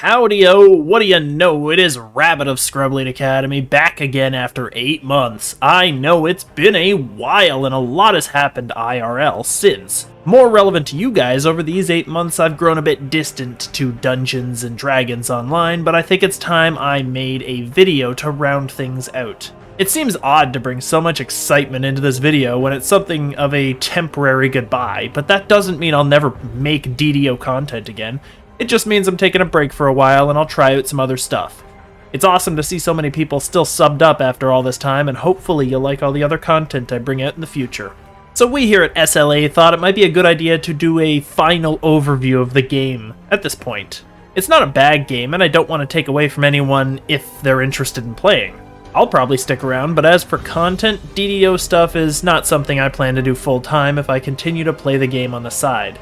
Howdy-o, what do you know, it is Rabbit of ScrubLeet Academy, back again after 8 months. I know it's been a while and a lot has happened IRL since. More relevant to you guys, over these 8 months I've grown a bit distant to Dungeons and Dragons online, but I think it's time I made a video to round things out. It seems odd to bring so much excitement into this video when it's something of a temporary goodbye, but that doesn't mean I'll never make DDO content again. It just means I'm taking a break for a while and I'll try out some other stuff. It's awesome to see so many people still subbed up after all this time, and hopefully you'll like all the other content I bring out in the future. So we here at SLA thought it might be a good idea to do a final overview of the game at this point. It's not a bad game, and I don't want to take away from anyone if they're interested in playing. I'll probably stick around, but as for content, DDO stuff is not something I plan to do full time if I continue to play the game on the side.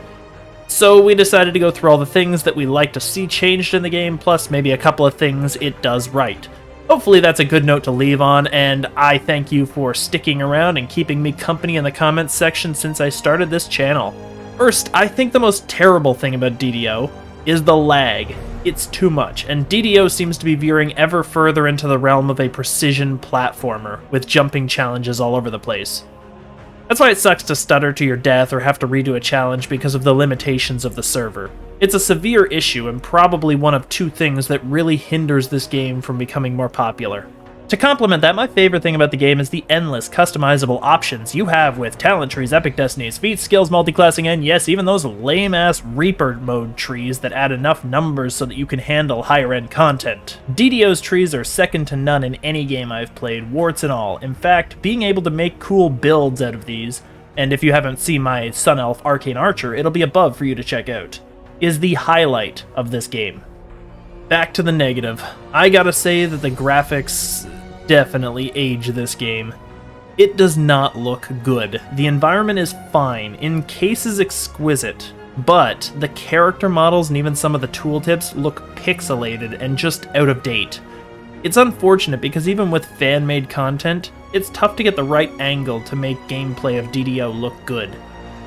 So we decided to go through all the things that we like to see changed in the game, plus maybe a couple of things it does right. Hopefully that's a good note to leave on, and I thank you for sticking around and keeping me company in the comments section since I started this channel. First, I think the most terrible thing about DDO is the lag. It's too much, and DDO seems to be veering ever further into the realm of a precision platformer, with jumping challenges all over the place. That's why it sucks to stutter to your death or have to redo a challenge because of the limitations of the server. It's a severe issue and probably one of two things that really hinders this game from becoming more popular. To complement that, my favorite thing about the game is the endless customizable options you have with talent trees, epic destinies, feats, skills, multiclassing, and yes, even those lame-ass Reaper mode trees that add enough numbers so that you can handle higher-end content. DDO's trees are second to none in any game I've played, warts and all. In fact, being able to make cool builds out of these, and if you haven't seen my Sun Elf Arcane Archer, it'll be above for you to check out, is the highlight of this game. Back to the negative. I gotta say that the graphics definitely age this game. It does not look good. The environment is fine, in cases exquisite, but the character models and even some of the tooltips look pixelated and just out of date. It's unfortunate because even with fan-made content, it's tough to get the right angle to make gameplay of DDO look good.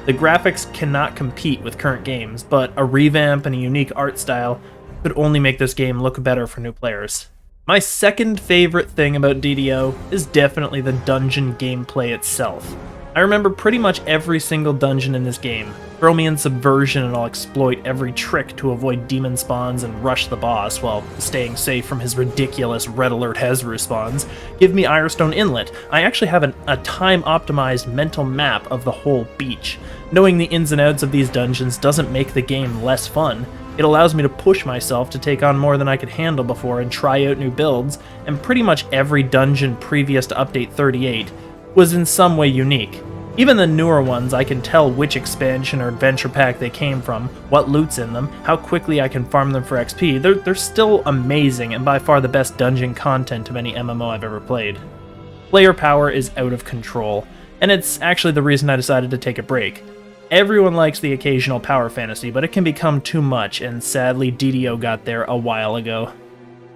The graphics cannot compete with current games, but a revamp and a unique art style could only make this game look better for new players. My second favorite thing about DDO is definitely the dungeon gameplay itself. I remember pretty much every single dungeon in this game. Throw me in Subversion and I'll exploit every trick to avoid demon spawns and rush the boss while staying safe from his ridiculous Red Alert Hezru spawns. Give me Irestone Inlet. I actually have a time-optimized mental map of the whole beach. Knowing the ins and outs of these dungeons doesn't make the game less fun. It allows me to push myself to take on more than I could handle before and try out new builds, and pretty much every dungeon previous to Update 38 was in some way unique. Even the newer ones, I can tell which expansion or adventure pack they came from, what loot's in them, how quickly I can farm them for XP. They're still amazing and by far the best dungeon content of any MMO I've ever played. Player power is out of control, and it's actually the reason I decided to take a break. Everyone likes the occasional power fantasy, but it can become too much, and sadly DDO got there a while ago.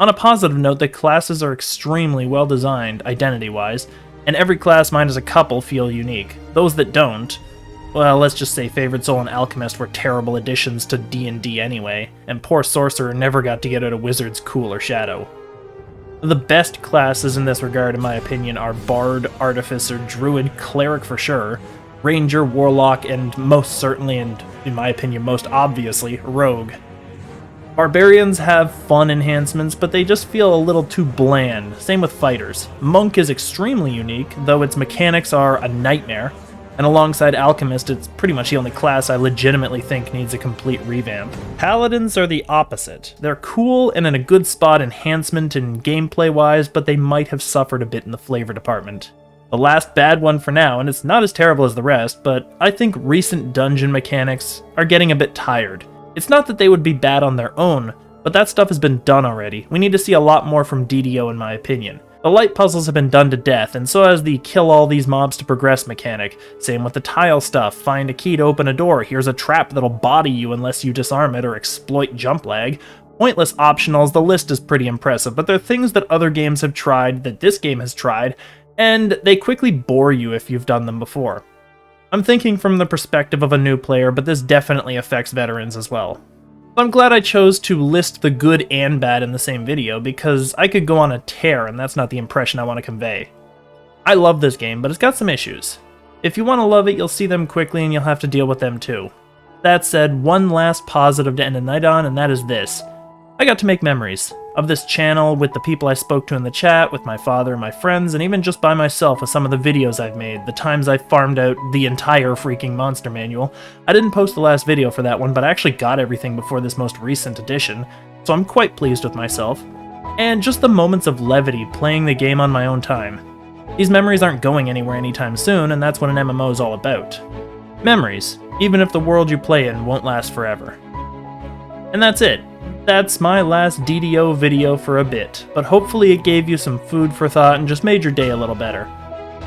On a positive note, the classes are extremely well designed, identity-wise, and every class minus a couple feel unique. Those that don't, well, let's just say Favored Soul and Alchemist were terrible additions to D&D anyway, and poor Sorcerer never got to get out a Wizard's Cool or Shadow. The best classes in this regard, in my opinion, are Bard, Artificer, Druid, Cleric for sure, Ranger, Warlock, and most certainly, and in my opinion most obviously, Rogue. Barbarians have fun enhancements, but they just feel a little too bland, same with Fighters. Monk is extremely unique, though its mechanics are a nightmare, and alongside Alchemist, it's pretty much the only class I legitimately think needs a complete revamp. Paladins are the opposite. They're cool and in a good spot enhancement and gameplay-wise, but they might have suffered a bit in the flavor department. The last bad one for now, and it's not as terrible as the rest, but I think recent dungeon mechanics are getting a bit tired. It's not that they would be bad on their own, but that stuff has been done already. We need to see a lot more from DDO in my opinion. The light puzzles have been done to death, and so has the kill all these mobs to progress mechanic. Same with the tile stuff, find a key to open a door, here's a trap that'll body you unless you disarm it or exploit jump lag. Pointless optionals, the list is pretty impressive, but they're things that other games have tried, that this game has tried, and they quickly bore you if you've done them before. I'm thinking from the perspective of a new player, but this definitely affects veterans as well. I'm glad I chose to list the good and bad in the same video, because I could go on a tear and that's not the impression I want to convey. I love this game, but it's got some issues. If you want to love it, you'll see them quickly and you'll have to deal with them too. That said, one last positive to end the night on, and that is this. I got to make memories of this channel with the people I spoke to in the chat, with my father and my friends, and even just by myself with some of the videos I've made, the times I farmed out the entire freaking monster manual. I didn't post the last video for that one, but I actually got everything before this most recent edition, so I'm quite pleased with myself. And just the moments of levity playing the game on my own time. These memories aren't going anywhere anytime soon, and that's what an MMO is all about. Memories, even if the world you play in won't last forever. And that's it. That's my last DDO video for a bit, but hopefully it gave you some food for thought and just made your day a little better.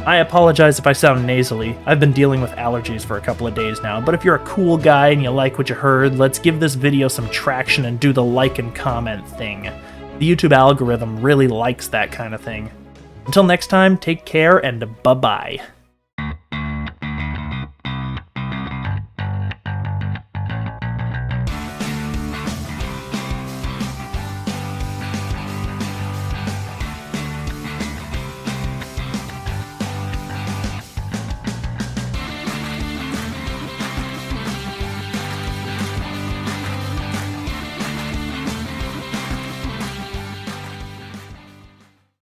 I apologize if I sound nasally. I've been dealing with allergies for a couple of days now, but if you're a cool guy and you like what you heard, let's give this video some traction and do the like and comment thing. The YouTube algorithm really likes that kind of thing. Until next time, take care and bye-bye.